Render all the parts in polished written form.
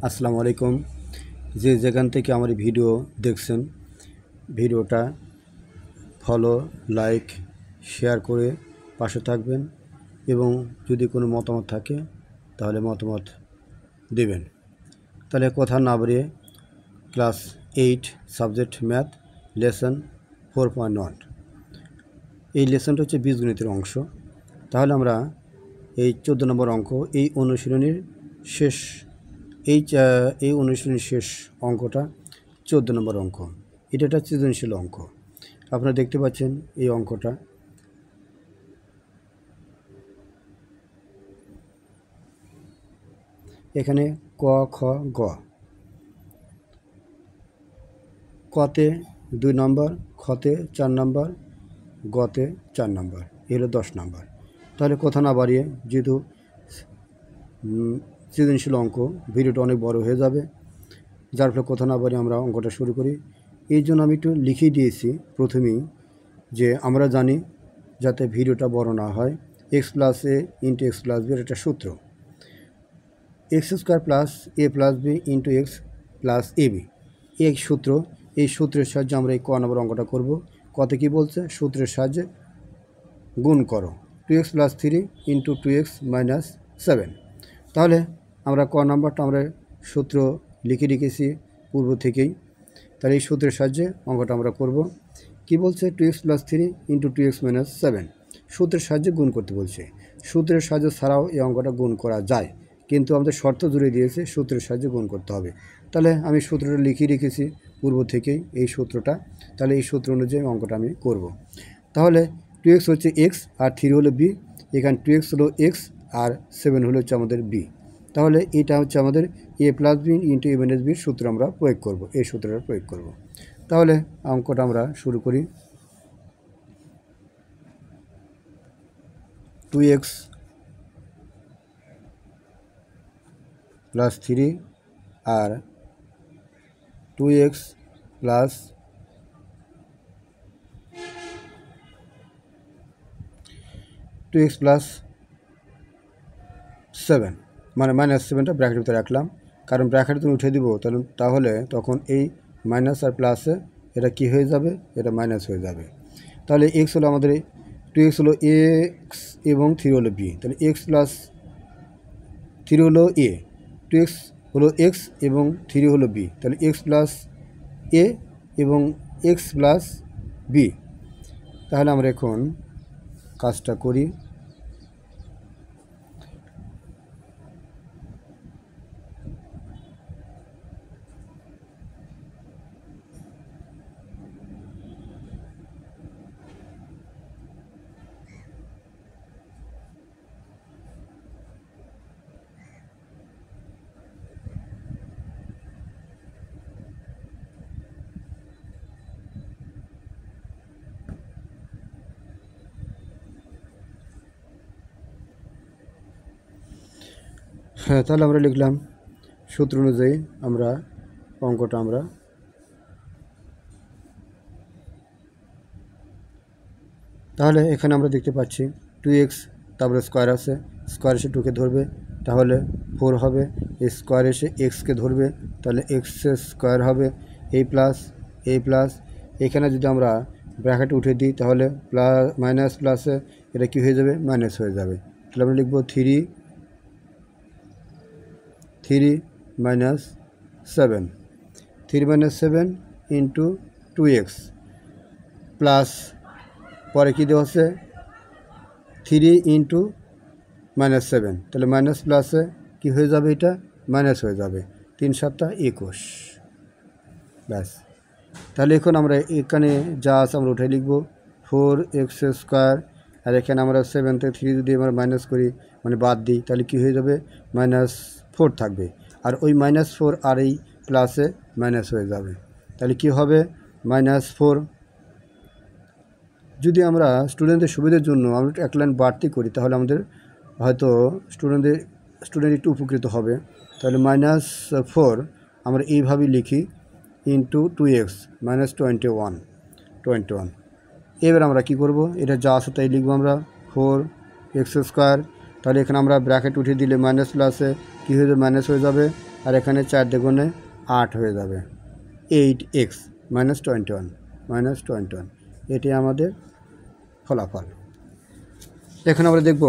আসসালামু আলাইকুম। যে যেখান থেকে আমার ভিডিও দেখছেন, ভিডিওটা ফলো, লাইক, শেয়ার করে পাশে থাকবেন এবং যদি কোনো মতামত থাকে তাহলে মতামত দেবেন। তাহলে কথা না বাড়িয়ে ক্লাস 8 সাবজেক্ট ম্যাথ লেসন 4.1 এই লেসনটা হচ্ছে বীজগণিতের অংশ। তাহলে আমরা এই 14 নম্বর অঙ্ক এই অনুশীলনীর শেষ এই অনুশীলনীর শেষ অঙ্কটা 14 নম্বর অঙ্ক। এটা একটা সৃজনশীল অঙ্ক। আপনারা দেখতে পাচ্ছেন এই অঙ্কটা। এখানে ক, খ, গ। কতে 2 নম্বর, খতে 4 নম্বর, গতে 4 নম্বর, এ হলো 10 নম্বর। তাহলে কথা না বাড়িয়ে, যেহেতু সৃজনশীল অঙ্ক, ভিডিওটা অনেক বড় হয়ে যাবে, যার ফলে কথা না বাড়িয়ে আমরা অঙ্কটা শুরু করি। এই জন্য আমি একটু লিখিয়ে দিয়েছি প্রথমেই যে আমরা জানি যাতে ভিডিওটা বড় না হয়, x plus a into x plus b একটা সূত্র, x square plus a plus B into x plus a b এই সূত্র। এই সূত্রের সাহায্যে আমরা এই ক নম্বর অঙ্কটা করব। কতে কী বলছে? সূত্রের সাহায্যে গুণ করো 2x plus 3 into 2x minus 7। তাহলে আমরা ক নম্বরটা আমরা সূত্র লিখে রেখেছি পূর্ব থেকেই। তাহলে এই সূত্রের সাহায্যে অঙ্কটা আমরা করব। কি বলছে? 2x plus 3 into 2x minus 7 সূত্রের সাহায্যে গুণ করতে বলছে। সূত্রের সাহায্যে ছাড়াও এই অঙ্কটা গুণ করা যায়, কিন্তু আমাদের শর্ত জুড়ে দিয়েছে সূত্রের সাহায্যে গুণ করতে হবে। তাহলে আমি সূত্রটা লিখিয়ে রেখেছি পূর্ব থেকেই এই সূত্রটা। তাহলে এই সূত্র অনুযায়ী অঙ্কটা আমি করব। তাহলে 2x হচ্ছে x আর 3 হলো b। এখানে 2x হলো x আর 7 হলো হচ্ছে আমাদের b। তাহলে এটা হচ্ছে আমাদের a plus B into a minus বির সূত্র আমরা প্রয়োগ করব, এই সূত্রটা প্রয়োগ করব। তাহলে অঙ্কটা আমরা শুরু করি। 2x প্লাস 3 আর 2x প্লাস 7, মানে মাইনাস 7টা ব্র্যাকেটের ভিতরে রাখলাম, কারণ ব্র্যাকেট তুমি উঠে দিব তাহলে তখন এই মাইনাস আর প্লাসে এটা কি হয়ে যাবে? এটা মাইনাস হয়ে যাবে। তাহলে x হলো আমাদের 2x হলো x এবং 3 হলো b। তাহলে x প্লাস 3 হলো a, 2x হলো x এবং 3 হলো b। তাহলে x প্লাস a এবং x প্লাস b। তাহলে আমরা এখন কাজটা করি। হ্যাঁ, তাহলে আমরা লিখলাম সূত্র অনুযায়ী আমরা অঙ্কটা আমরা তাহলে এখানে আমরা দেখতে পাচ্ছি 2x, তারপরে স্কোয়ার আছে, স্কোয়ার এসে 2কে ধরবে তাহলে 4 হবে, স্কোয়ার এসে এক্সকে ধরবে তাহলে এক্স স্কোয়ার হবে, এই প্লাস এখানে যদি আমরা ব্র্যাকেট উঠে দিই তাহলে প্লাস মাইনাস প্লাসে এটা কি হয়ে যাবে? মাইনাস হয়ে যাবে। তাহলে আমরা লিখব 3 minus 7, 3 minus 7 into 2x plus, পরে কী দেওয়া আছে? 3 ইন্টু মাইনাস 7, তাহলে মাইনাস প্লাসে কী হয়ে যাবে? এটা মাইনাস হয়ে যাবে। 3 7 21, ব্যাস। তাহলে এখন আমরা এখানে যা আছে আমরা উঠে লিখব 4x স্কোয়ার, আর এখানে আমরা 7 থেকে 3 যদি আমরা মাইনাস করি, মানে বাদ দিই, তাহলে কী হয়ে যাবে? -4 থাকবে। আর ওই -4 আর এই প্লাসে মাইনাস হয়ে যাবে। তাহলে কি হবে? -4। যদি আমরা স্টুডেন্টদের সুবিধার জন্য আমরা এক লাইন বাড়তি করি তাহলে আমাদের হয়তো স্টুডেন্ট একটু উপকৃত হবে। তাহলে -4 আমরা এইভাবেই লিখি ইন্টু 2x মাইনাস 21। এবার আমরা কি করব? এটা যা আছে তাই লিখবো আমরা 4x স্কোয়ার। তাহলে এখানে আমরা ব্র্যাকেট উঠিয়ে দিলে মাইনাস প্লাসে কী হয়ে যাবে? মাইনাস হয়ে যাবে। আর এখানে 4 দ্বিগুণে 8 হয়ে যাবে। 8x মাইনাস 21 এটি আমাদের ফলাফল। এখন আমরা দেখব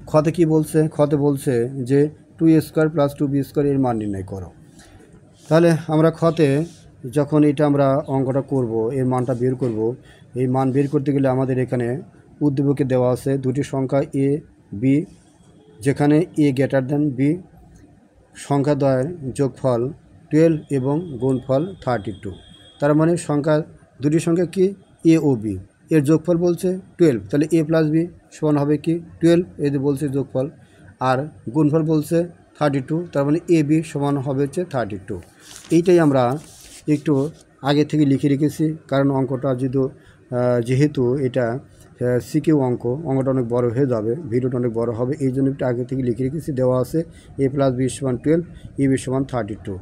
খতে কি বলছে। খতে বলছে যে 2a² প্লাস 2b² এর মান নির্ণয় করো। তাহলে আমরা খতে যখন এটা আমরা অঙ্কটা করব, এর মানটা বের করব, এই মান বের করতে গেলে আমাদের এখানে উদ্দীপকে দেওয়া আছে দুটি সংখ্যা a b, যেখানে a গ্রেটার দ্যান b, সংখ্যা দ্বয়ের যোগফল 12 এবং গুণফল 32। তার মানে দুটি সংখ্যা কি a ও b, এর যোগফল বলছে 12, তাহলে a প্লাস b সমান হবে কি 12, এই যে বলছে যোগফল, আর গুণফল বলছে 32, তার মানে a b সমান হবে হচ্ছে 32। এইটাই আমরা একটু আগে থেকে লিখে রেখেছি, কারণ অঙ্কটা যেহেতু এটা সিকিউ অঙ্কটা অনেক বড় হয়ে যাবে, ভিডিওটা অনেক বড় হবে, এই জন্য একটু আগে থেকে লিখে রেখেছি। দেওয়া আছে a প্লাস b সমান 12, a b সমান 32।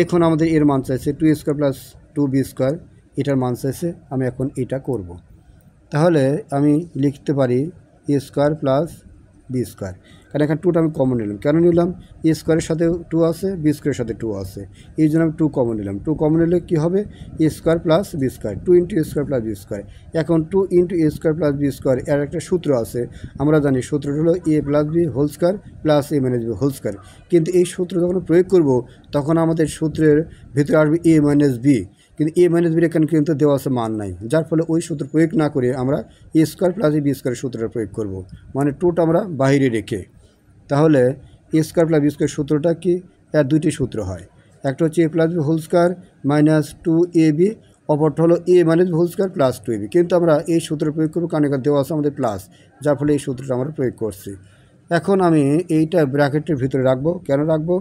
এখন আমাদের এর মান চাইছে 2a² প্লাস 2b², এটার মান চাইছে। আমি এখন এটা করব। তাহলে আমি লিখতে পারি a² প্লাস b², কারণ এখানে 2টা আমি কমন নিলাম। কেন নিলাম? a² সাথে 2 আছে, b² সাথে 2 আছে, এই জন্য আমি 2 কমন নিলাম। 2 কমন নিলে কী হবে? a² plus b², 2 into a² plus b²। এখন 2 ইন্টু a² প্লাস b² এর একটা সূত্র আছে, আমরা জানি সূত্রটা হলো a plus b whole square plus a minus b whole square. কিন্তু এই সূত্র যখন প্রয়োগ করব তখন আমাদের সূত্রের ভিতরে আসবে a মাইনাস b, কিন্তু a মাইনাস বির এখানে কিন্তু দেওয়া আছে মান নাই, যার ফলে ওই সূত্র প্রয়োগ না করে আমরা a² প্লাস b² সূত্রটা প্রয়োগ করব, মানে 2টা আমরা বাইরে রেখে। তাহলে a² প্লাস b² সূত্রটা কি? এর দুইটি সূত্র হয়, একটা হচ্ছে a plus b whole square minus 2ab, অপরটা হলো a minus b whole square plus 2ab। কিন্তু আমরা এই সূত্র প্রয়োগ করবো কারণ এখানে দেওয়া আছে আমাদের প্লাস, যার ফলে এই সূত্রটা আমরা প্রয়োগ করছি। এখন আমি এইটা ব্র্যাকেটের ভিতরে রাখবো। কেন রাখবো?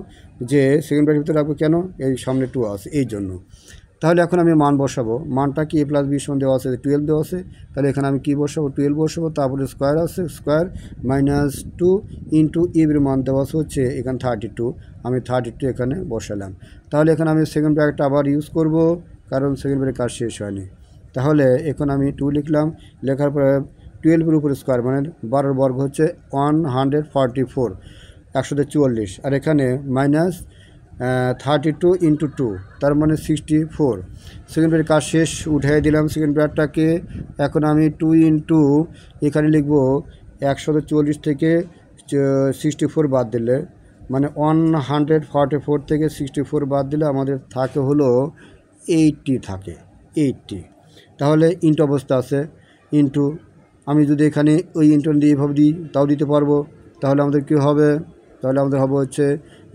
যে সেকেন্ড ব্র্যাকেটের ভিতরে রাখবো কেন? এই সামনে 2 আছে এই জন্য। তাহলে এখন আমি মান বসাবো। মানটা কি a প্লাস b সমান দেওয়া আছে 12 দেওয়া আছে, তাহলে এখানে আমি কি বসাবো? 12 বসাবো, তারপরে স্কোয়ার আছে, স্কোয়ার মাইনাস 2 ইন্টু এর মান দেওয়া আছে হচ্ছে এখানে 32, আমি 32 এখানে বসালাম। তাহলে এখানে আমি সেকেন্ড ব্র্যাকেটটা আবার ইউজ করব, কারণ সেকেন্ড ব্র্যাকেট কাজ শেষ হয়নি। তাহলে এখন আমি 2 লিখলাম, লেখার পরে 12-এর উপরে স্কোয়ার মানে 12 বর্গ হচ্ছে 144, 144, আর এখানে মাইনাস 32 ইন্টু 2, তার মানে 64। সেকেন্ড ব্র্যাকেট কাজ শেষ, উঠিয়ে দিলাম সেকেন্ড ব্র্যাকেটটাকে। এখন আমি 2 ইন্টু এখানে লিখব 144 থেকে 64 বাদ দিলে, মানে 144 থেকে 64 বাদ দিলে আমাদের থাকে হলো 80 থাকে, 80। তাহলে ইন্টু অবস্থা আছে, ইন্টু আমি যদি এখানে ওই ইন্টু দিয়ে এইভাবে দিই তাও দিতে পারবো। তাহলে আমাদের কী হবে? তাহলে আমাদের হবে হচ্ছে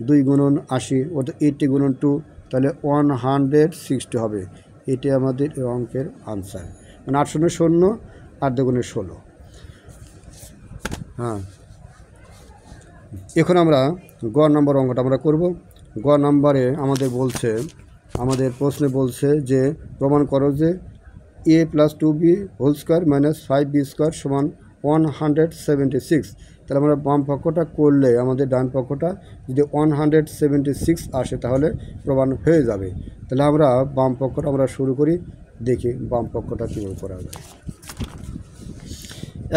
2 গুণন 80, অর্থাৎ 80 গুণন 2, তাহলে 160 হবে। এটি আমাদের এই অঙ্কের আনসার, মানে 8 শূন্য 0, 8 দুগুণে 16। হ্যাঁ, এখন আমরা গ নম্বর অঙ্কটা আমরা করব। গ নম্বরে আমাদের প্রশ্নে বলছে যে প্রমাণ করো যে a plus 2b whole square minus 5b² সমান 176। তাহলে আমরা বাম পক্ষটা করলে আমাদের ডান পক্ষটা যদি 176 আসে তাহলে প্রমাণ হয়ে যাবে। তাহলে আমরা বাম পক্ষটা আমরা শুরু করি, দেখি বাম পক্ষটা কীভাবে করা যায়।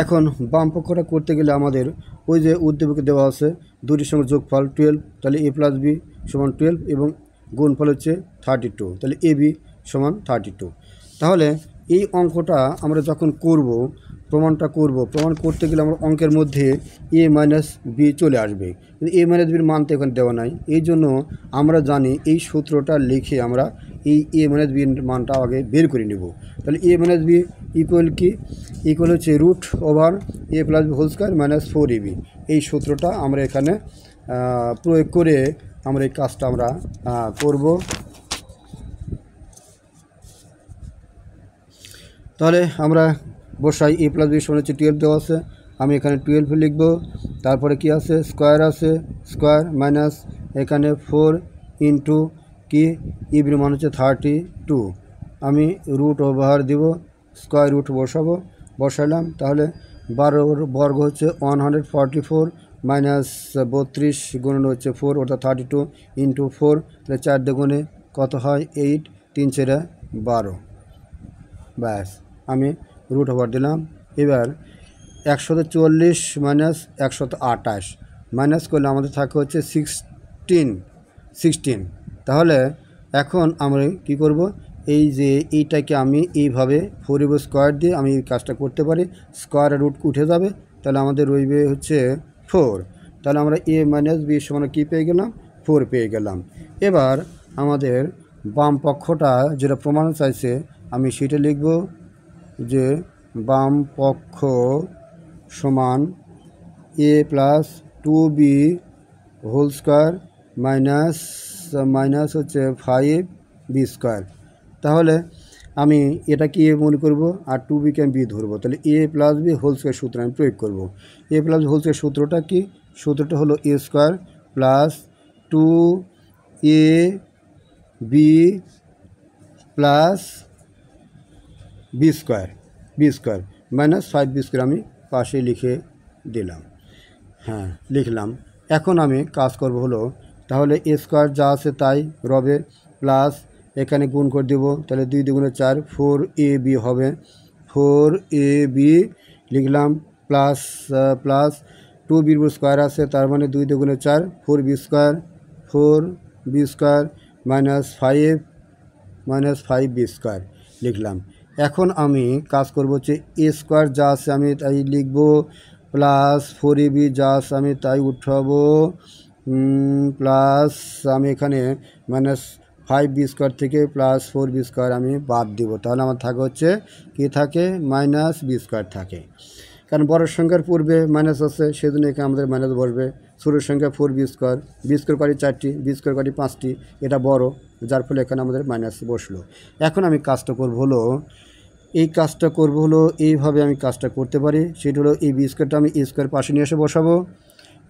এখন বাম পক্ষটা করতে গেলে আমাদের ওই যে উদ্দীপকে দেওয়া আছে দুটির সঙ্গে যোগফল 12, তাহলে a প্লাস b সমান 12 এবং গুণফল হচ্ছে 32, তাহলে ab সমান 32। তাহলে এই অঙ্কটা আমরা যখন প্রমাণ করতে গেলে আমরা অঙ্কের মধ্যে a মাইনাস b চলে আসবে, কিন্তু a মাইনাস বির মান তো এখানে দেওয়া নাই। এই জন্য আমরা জানি এই সূত্রটা লিখে আমরা এই a মাইনাস বির মানটা আগে বের করে নেব। তাহলে a মাইনাস বি ইকুয়াল কি? ইকুয়াল হচ্ছে root over a plus B whole square minus 4ab। এই সূত্রটা আমরা এখানে প্রয়োগ করে আমরা এই কাজটা আমরা করব। তাহলে আমরা বসাই a প্লাস বি সমান হচ্ছে 12 দেওয়া আছে, আমি এখানে 12 লিখব। তারপরে কি আছে? স্কোয়ার আছে, স্কোয়ার মাইনাস এখানে 4 ইন্টু কি ইবির মান হচ্ছে 32, আমি রুট ওভার দিব, স্কোয়ার রুট বসালাম। তাহলে 12 বর্গ হচ্ছে 144 মাইনাস 32 গুণন হচ্ছে 4, অর্থাৎ 32 ইন্টু 4, তাহলে 4 দুগুণে কত হয়? 8, 3 4 12, ব্যাস আমি রুট ওভার দিলাম। এবার 144 মাইনাস 128, মাইনাস করলে আমাদের থাকে হচ্ছে 16। তাহলে এখন আমরা কি করব, এই যে এইটাকে আমি এইভাবে 4 স্কোয়ার দিয়ে আমি এই কাজটা করতে পারি, স্কোয়ার রুট উঠে যাবে, তাহলে আমাদের রইবে হচ্ছে 4। তাহলে আমরা a মাইনাস b সমান কী পেয়ে গেলাম, 4 পেয়ে গেলাম। এবার আমাদের বাম পক্ষটা যেটা প্রমাণ চাইছে আমি সেটা লিখব যে বাম পক্ষ সমান a plus 2b whole square minus হচ্ছে 5b স্কোয়ার। তাহলে আমি এটা কি মনে করব আর 2bকে আমি b ধরবো, তাহলে a plus b whole square সূত্র আমি প্রয়োগ করব। a প্লাস হোল স্কোয়ার সূত্রটা কি, সূত্রটা হলো a square plus 2ab plus B square minus 5b square আমি পাশে লিখে দিলাম। হ্যাঁ, লিখলাম। এখন আমি কাজ করব হলো, তাহলে এ স্কোয়ার যা আছে তাই রবে, প্লাস এখানে গুণ করে দেবো, তাহলে 2 2 4 4ab হবে, 4ab লিখলাম, প্লাস 2b স্কোয়ার আছে, তার মানে 2 2 4 4b square minus 5b square লিখলাম। এখন আমি কাজ করব হচ্ছে এ স্কোয়ার যা আছে আমি তাই লিখব, প্লাস 4ab যা আছে আমি তাই উঠাবো, প্লাস আমি এখানে মাইনাস 5b স্কোয়ার থেকে প্লাস 4b স্কোয়ার আমি বাদ দিব, তাহলে আমার থাকে হচ্ছে কি থাকে, মাইনাস b স্কোয়ার থাকে। কারণ বড় সংখ্যার পূর্বে মাইনাস আছে, সেজন্য এখানে আমাদের মাইনাস বসবে। ছোটোর সংখ্যা 4b স্কোয়ার, বি স্কোয়ার করি 4টি, বি স্কোয়ার করি 5টি, এটা বড়, যার ফলে এখানে আমাদের মাইনাস বসলো। এখন আমি কাজটা করব হলো, এইভাবে আমি কাজটা করতে পারি, সেটা হলো এই বি স্কোয়ারটা আমি এ স্কোয়ার পাশে নিয়ে এসে বসাবো,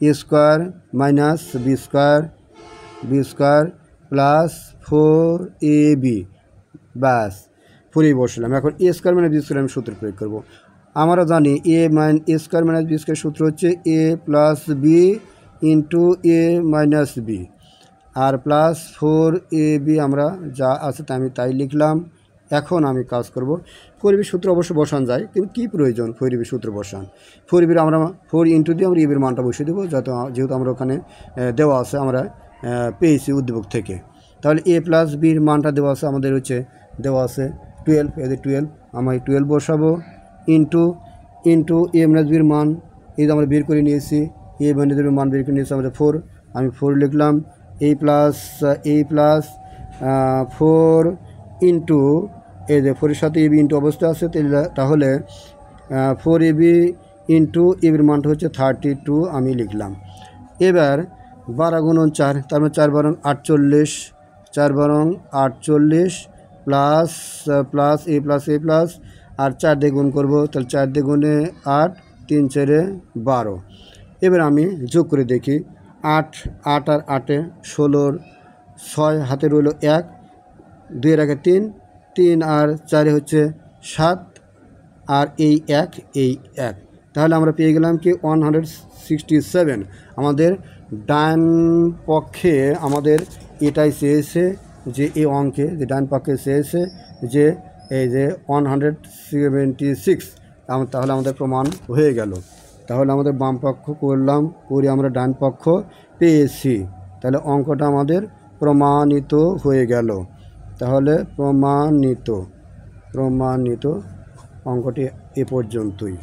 a square minus b square plus 4ab, ব্যাস 4 বসলাম। এখন a square minus b square আমি সূত্র প্রয়োগ করবো। আমরা জানি a square minus b square সূত্র হচ্ছে a plus B into a minus b, আর প্লাস 4ab আমরা যা আছে আমি তাই লিখলাম। এখন আমি কাজ করব, 4ab সূত্র অবশ্য বসান যায়, কিন্তু কী প্রয়োজন 4ab সূত্র বসান, 4ab আমরা 4 ইন্টু দিয়ে আমরা এর মানটা বসিয়ে দেবো, যেহেতু আমরা ওখানে দেওয়া আছে, আমরা পেয়েছি উদ্দীপক থেকে। তাহলে a প্লাস বির মানটা দেওয়া আছে, আমাদের হচ্ছে দেওয়া আছে 12, এদের 12 আমি 12 বসাবো, ইন্টু a মাইনাস বির মান এই যে আমরা বের করে নিয়েছি, a মাইনাস বির মান বের করে নিয়েছি আমাদের 4, আমি 4 লিখলাম, a প্লাস 4 ইন্টু এই যে 4 এর সাথে ab ইন্টু অবস্থা আছে, তাহলে 4ab ইন্টু এর মানটা হচ্ছে 32 আমি লিখলাম। এবার 12 গুণন 4, তার মানে 4 বারং 48, 4 বারং 48 প্লাস a প্লাস আর 4 দিয়ে গুণ করবো, তাহলে 4 দিয়ে গুণে 8, 3 4 12। এবার আমি যোগ করে দেখি, 8 আর 8 16, 6 হাতে রইল 1, 2 এর আগে 3 আর 4 হচ্ছে 7, আর এই 1, তাহলে আমরা পেয়ে গেলাম কি 167। আমাদের ডান পক্ষে আমাদের এটাই চেয়েছে যে এই অঙ্কে যে ডান পক্ষে চেয়েছে যে এই যে 176, তাহলে আমাদের প্রমাণ হয়ে গেল। তাহলে আমাদের বাম পক্ষ করে আমরা ডান পক্ষ পেয়েছি, তাহলে অঙ্কটা আমাদের প্রমাণিত হয়ে গেল। তাহলে প্রমাণিত অঙ্কটি এ পর্যন্তই।